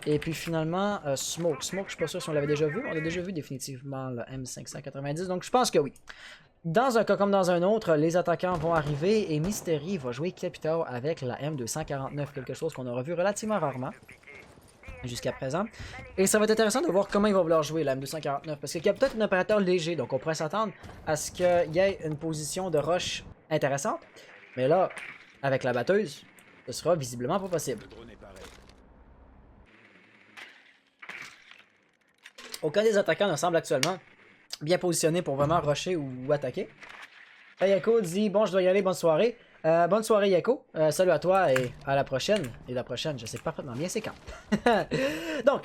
Et puis finalement, Smoke. Smoke, je suis pas sûr si on l'avait déjà vu. On a déjà vu définitivement le M590, donc je pense que oui. Dans un cas comme dans un autre, les attaquants vont arriver et Mystery va jouer Capita avec la M249, quelque chose qu'on aura vu relativement rarement jusqu'à présent. Et ça va être intéressant de voir comment il va vouloir jouer la M249, parce qu'il y a peut-être un opérateur léger, donc on pourrait s'attendre à ce qu'il y ait une position de rush intéressante. Mais là, avec la batteuse, ce sera visiblement pas possible. Aucun des attaquants ne semble actuellement bien positionné pour vraiment rusher ou attaquer. Yako dit « Bon, je dois y aller, bonne soirée. » Bonne soirée Yako, salut à toi et à la prochaine. Et la prochaine, je sais parfaitement bien c'est quand. Donc,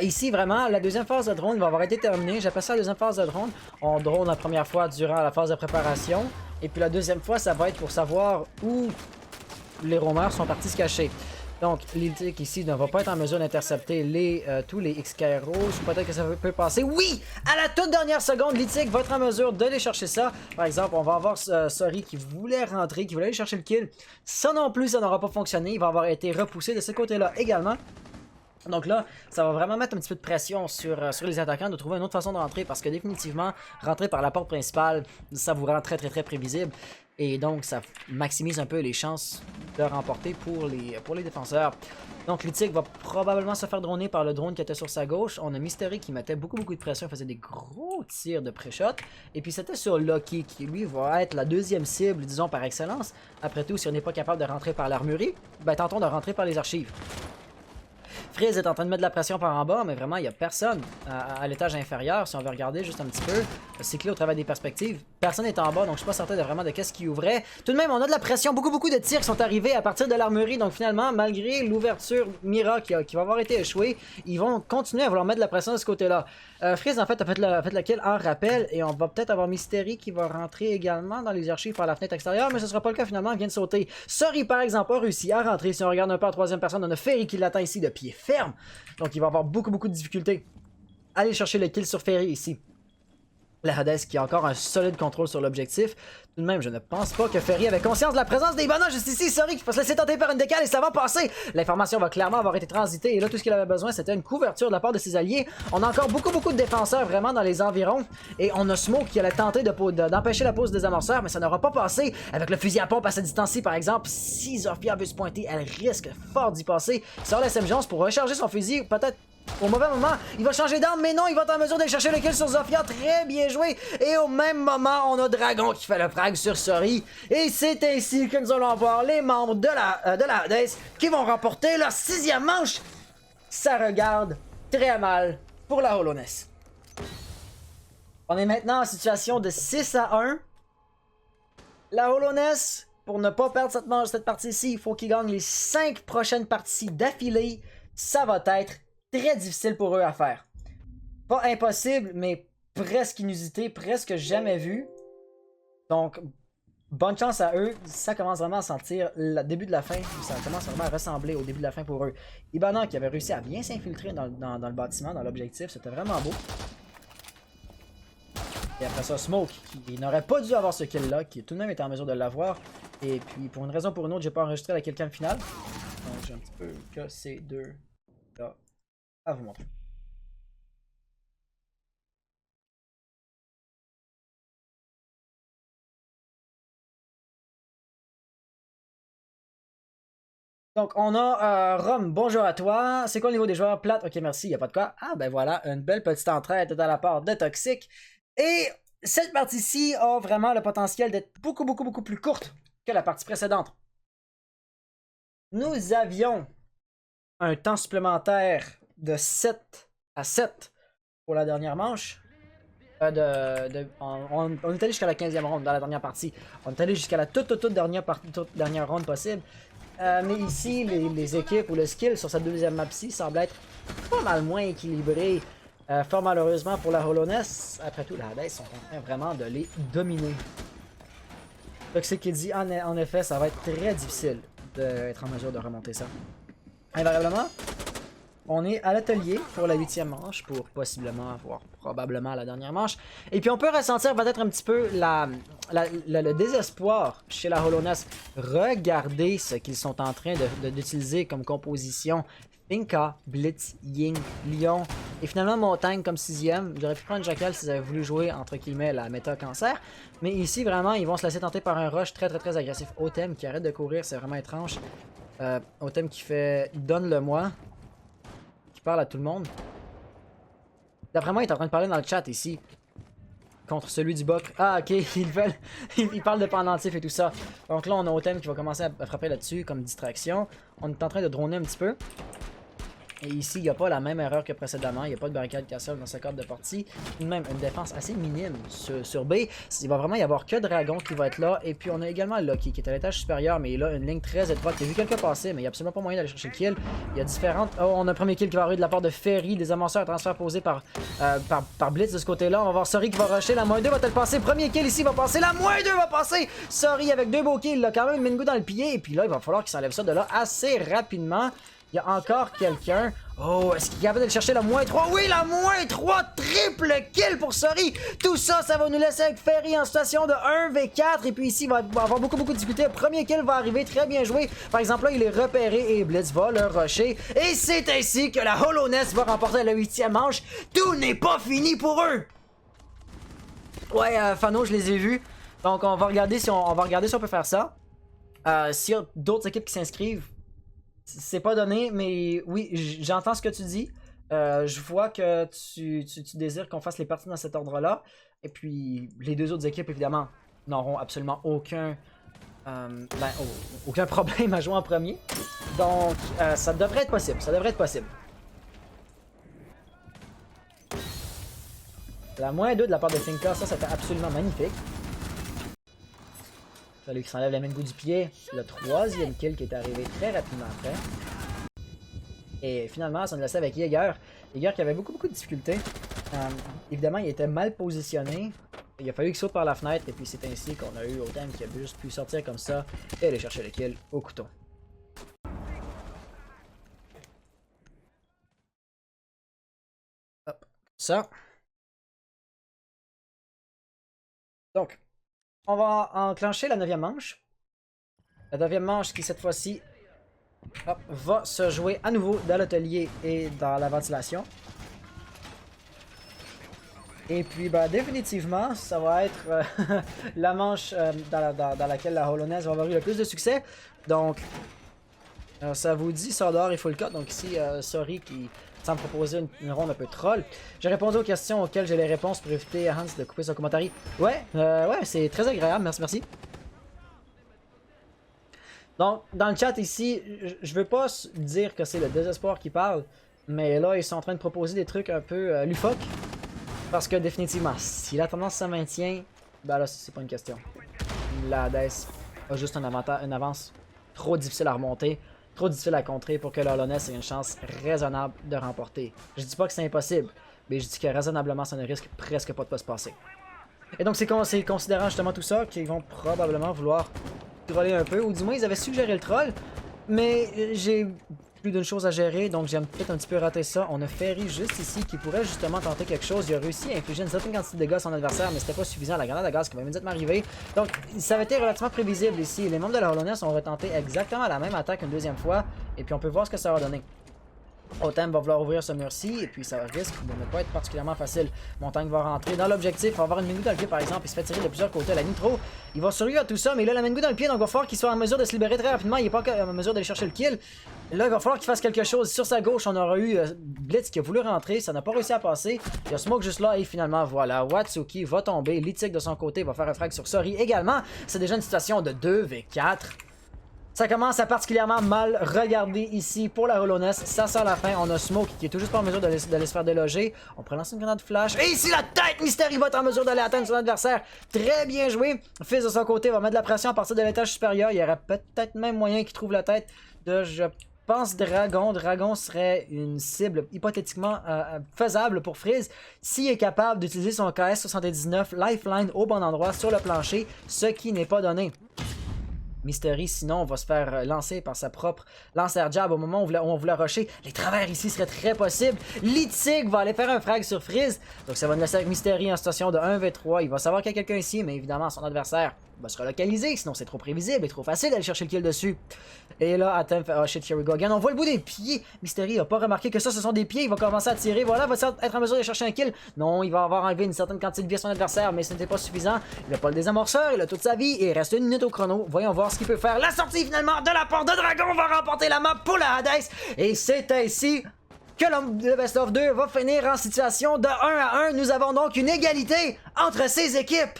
Ici, vraiment, la deuxième phase de drone va avoir été terminée. J'appelle ça la deuxième phase de drone. On drone la première fois durant la phase de préparation. Et puis la deuxième fois, ça va être pour savoir où les roamers sont partis se cacher. Donc, l'Iltic ici ne va pas être en mesure d'intercepter tous les XK rouges. Peut-être que ça peut passer. Oui! À la toute dernière seconde, l'Iltic va être en mesure d'aller chercher ça. Par exemple, on va avoir Sori qui voulait rentrer, qui voulait aller chercher le kill. Ça non plus, ça n'aura pas fonctionné. Il va avoir été repoussé de ce côté-là également. Donc là, ça va vraiment mettre un petit peu de pression sur les attaquants de trouver une autre façon de rentrer parce que définitivement, rentrer par la porte principale, ça vous rend très prévisible. Et donc, ça maximise un peu les chances de remporter pour les défenseurs. Donc, l'Iltic va probablement se faire droner par le drone qui était sur sa gauche. On a Mystery qui mettait beaucoup de pression, faisait des gros tirs de pré-shot. Et puis, c'était sur Lucky qui, lui, va être la deuxième cible, disons, par excellence. Après tout, si on n'est pas capable de rentrer par l'armurerie, ben tentons de rentrer par les archives. Freeze est en train de mettre de la pression par en bas, mais vraiment, il n'y a personne à l'étage inférieur. Si on veut regarder juste un petit peu, c'est clé au travail des perspectives. Personne n'est en bas, donc je suis pas certain de vraiment de qu'est-ce qui ouvrait. Tout de même, on a de la pression, beaucoup de tirs qui sont arrivés à partir de l'armurerie. Donc finalement, malgré l'ouverture Mira qui va avoir été échouée, ils vont continuer à vouloir mettre de la pression de ce côté-là. Freeze, en fait, a fait la kill en rappel, et on va peut-être avoir Mystery qui va rentrer également dans les archives par la fenêtre extérieure, mais ce sera pas le cas finalement, il vient de sauter. Sori, par exemple, a réussi à rentrer. Si on regarde un peu en troisième personne, on a Ferry qui l'attend ici de pied ferme. Donc il va avoir beaucoup de difficultés à aller chercher le kill sur Ferry ici. La Hades qui a encore un solide contrôle sur l'objectif. Tout de même, je ne pense pas que Ferry avait conscience de la présence des bananes juste ici. Sorry, qu'il faut se laisser tenter par une décale et ça va passer. L'information va clairement avoir été transitée. Et là, tout ce qu'il avait besoin, c'était une couverture de la part de ses alliés. On a encore beaucoup de défenseurs vraiment dans les environs. Et on a Smoke qui allait tenter d'empêcher la pause des amorceurs, mais ça n'aura pas passé. Avec le fusil à pompe à cette distance-ci, par exemple, si Zofia veut se pointer, elle risque fort d'y passer. Sur la SMG11 pour recharger son fusil, peut-être. Au mauvais moment, il va changer d'arme, mais non, il va être en mesure d'aller chercher le kill sur Zofia. Très bien joué. Et au même moment, on a Dragon qui fait le frag sur Sori. Et c'est ainsi que nous allons voir les membres de la Hades qui vont remporter leur 6e manche. Ça regarde très mal pour la Hollowness. On est maintenant en situation de 6-1. La Hollowness, pour ne pas perdre cette partie-ci, il faut qu'ils gagnent les 5 prochaines parties d'affilée. Ça va être très difficile pour eux à faire. Pas impossible, mais presque inusité, presque jamais vu. Donc, bonne chance à eux. Ça commence vraiment à sentir le début de la fin. Ça commence vraiment à ressembler au début de la fin pour eux. Ibana qui avait réussi à bien s'infiltrer dans le bâtiment, dans l'objectif. C'était vraiment beau. Et après ça, Smoke, qui n'aurait pas dû avoir ce kill-là, qui tout de même était en mesure de l'avoir. Et puis, pour une raison ou pour une autre, j'ai pas enregistré la kill-cam finale. Donc, j'ai un petit peu que ces deux là à vous montrer. Donc, on a Rom, bonjour à toi. C'est quoi le niveau des joueurs? Plate, ok, merci, y a pas de quoi. Ah, ben voilà, une belle petite entraide de la part de Toxic. Et cette partie-ci a vraiment le potentiel d'être beaucoup plus courte que la partie précédente. Nous avions un temps supplémentaire de 7 à 7 pour la dernière manche. On est allé jusqu'à la 15e ronde dans la dernière partie. On est allé jusqu'à la toute dernière ronde possible. Mais ici, les équipes ou le skill sur cette deuxième map-ci semble être pas mal moins équilibré. Fort malheureusement pour la Hollowness, après tout, la Hades sont en train vraiment de les dominer. Toxic qui dit en effet, ça va être très difficile d'être en mesure de remonter ça. Invariablement, on est à l'atelier pour la 8e manche, pour possiblement avoir probablement la dernière manche. Et puis on peut ressentir peut-être un petit peu le désespoir chez la Hollowness. Regardez ce qu'ils sont en train d'utiliser comme composition. Finka, Blitz, Ying, Lion et finalement Montagne comme 6e. J'aurais pu prendre Jackal si j'avais voulu jouer entre guillemets la méta cancer. Mais ici vraiment ils vont se laisser tenter par un rush très agressif. Otem qui arrête de courir, c'est vraiment étrange. Otem qui fait donne-le-moi. Qui parle à tout le monde. D'après moi il est en train de parler dans le chat ici. Contre celui du Buck. Ah ok, il parle de pendentif et tout ça. Donc là on a Otem qui va commencer à frapper là-dessus comme distraction. On est en train de droner un petit peu. Et ici, il n'y a pas la même erreur que précédemment. Il n'y a pas de barricade cassable dans ce cadre de partie. Même une défense assez minime sur B. Il va vraiment y avoir que Dragon qui va être là. Et puis on a également Loki qui est à l'étage supérieur. Mais il a une ligne très étroite. J'ai vu quelques passer, mais il n'y a absolument pas moyen d'aller chercher le kill. Il y a différentes... Oh, on a un premier kill qui va arriver de la part de Ferry. Des amorceurs à transfert posés par Blitz de ce côté-là. On va voir Sorry qui va rusher. La -2 va-t-elle passer? Premier kill ici va passer. La -2 va passer! Sorry avec 2 beaux kills. Il a quand même une Mingo dans le pied. Et puis là, il va falloir qu'il s'enlève ça de là assez rapidement. Il y a encore quelqu'un. Oh, est-ce qu'il est capable de chercher la -3? Oui, la -3! Triple kill pour Sorry! Tout ça, ça va nous laisser avec Ferry en situation de 1v4. Et puis ici, il va avoir beaucoup de difficultés. Le premier kill va arriver, très bien joué. Par exemple, là, il est repéré et Blitz va le rusher. Et c'est ainsi que la Hollowness va remporter la 8e manche. Tout n'est pas fini pour eux! Ouais, Fano, je les ai vus. Donc, on va regarder si on peut faire ça. S'il y a d'autres équipes qui s'inscrivent, c'est pas donné, mais oui, j'entends ce que tu dis. Je vois que tu désires qu'on fasse les parties dans cet ordre-là. Et puis, les deux autres équipes, évidemment, n'auront absolument aucun problème à jouer en premier. Donc, ça devrait être possible. Ça devrait être possible. La -2 de la part de Finka, ça fait absolument magnifique. Celui qui s'enlève la main de goût du pied. Le 3e kill qui est arrivé très rapidement après. Et finalement, ça nous laissait avec Jäger. Jäger qui avait beaucoup de difficultés. Évidemment, il était mal positionné. Il a fallu qu'il saute par la fenêtre. Et puis c'est ainsi qu'on a eu Otem qui a juste pu sortir comme ça et aller chercher le kill au couteau. Hop, ça. Donc, on va enclencher la 9e manche. La 9e manche qui, cette fois-ci, va se jouer à nouveau dans l'atelier et dans la ventilation. Et puis, bah, définitivement, ça va être la manche dans laquelle la Hollowness va avoir eu le plus de succès. Donc, ça vous dit Sordor et Full Cut. Donc ici, Sorry qui semble proposer une ronde un peu troll. J'ai répondu aux questions auxquelles j'ai les réponses pour éviter à Hans de couper son commentaire. Ouais, c'est très agréable. Merci. Donc, dans le chat ici, je veux pas dire que c'est le désespoir qui parle, mais là, ils sont en train de proposer des trucs un peu loufoques. Parce que définitivement, si la tendance se maintient, ben là, c'est pas une question. La Hades a juste une avance trop difficile à remonter, trop difficile à contrer pour que la Hollowness ait une chance raisonnable de remporter. Je dis pas que c'est impossible, mais je dis que raisonnablement, ça ne risque presque pas de pas se passer. Et donc, c'est considérant justement tout ça qu'ils vont probablement vouloir troller un peu, ou du moins ils avaient suggéré le troll, mais j'ai plus d'une chose à gérer, donc j'ai peut-être un petit peu raté ça. On a Ferry juste ici qui pourrait justement tenter quelque chose. Il a réussi à infliger une certaine quantité de dégâts à son adversaire, mais c'était pas suffisant. La grenade à gaz qui va immédiatement arriver. Donc ça avait été relativement prévisible ici. Les membres de la Hollowness ont retenté exactement la même attaque une deuxième fois, et puis on peut voir ce que ça va donner. Otem va vouloir ouvrir ce mur-ci, et puis ça risque de ne pas être particulièrement facile. Montagne va rentrer dans l'objectif, il va avoir une Mingo dans le pied par exemple, il se fait tirer de plusieurs côtés à la Nitro. Il va survivre à tout ça, mais là la Mingo dans le pied, donc il va falloir qu'il soit en mesure de se libérer très rapidement, il n'est pas en mesure d'aller chercher le kill. Là il va falloir qu'il fasse quelque chose. Sur sa gauche on aura eu Blitz qui a voulu rentrer, ça n'a pas réussi à passer. Il y a Smoke juste là, et finalement voilà, Watsuki va tomber, Litik de son côté va faire un frag sur Sorry également. C'est déjà une situation de 2v4. Ça commence à particulièrement mal regarder ici pour la Hollowness. Ça sort la fin. On a Smoke qui est tout juste pas en mesure d'aller se faire déloger. On peut lancer une grenade flash. Et ici, la tête Mystery va être en mesure d'aller atteindre son adversaire. Très bien joué. Fizz de son côté va mettre de la pression à partir de l'étage supérieur. Il y aurait peut-être même moyen qu'il trouve la tête de, je pense, Dragon. Dragon serait une cible hypothétiquement faisable pour Frizz s'il est capable d'utiliser son KS-79 Lifeline au bon endroit sur le plancher, ce qui n'est pas donné. Mystery, sinon, va se faire lancer par sa propre lanceur jab au moment où on voulait rusher. Les travers ici seraient très possibles. Litik va aller faire un frag sur Frizz. Donc ça va nous laisser avec Mystery en situation de 1v3. Il va savoir qu'il y a quelqu'un ici, mais évidemment, son adversaire va se relocaliser, sinon c'est trop prévisible et trop facile d'aller chercher le kill dessus. Et là, Atem fait, oh shit, here we go again. On voit le bout des pieds. Mystery n'a pas remarqué que ça, ce sont des pieds. Il va commencer à tirer. Voilà, il va être en mesure de chercher un kill. Non, il va avoir enlevé une certaine quantité de vie à son adversaire, mais ce n'était pas suffisant. Il n'a pas le désamorceur, il a toute sa vie et il reste une minute au chrono. Voyons voir ce qu'il peut faire. La sortie finalement de la part de Dragon va remporter la map pour la Hades. Et c'est ainsi que le Best of 2 va finir en situation de 1 à 1. Nous avons donc une égalité entre ces équipes.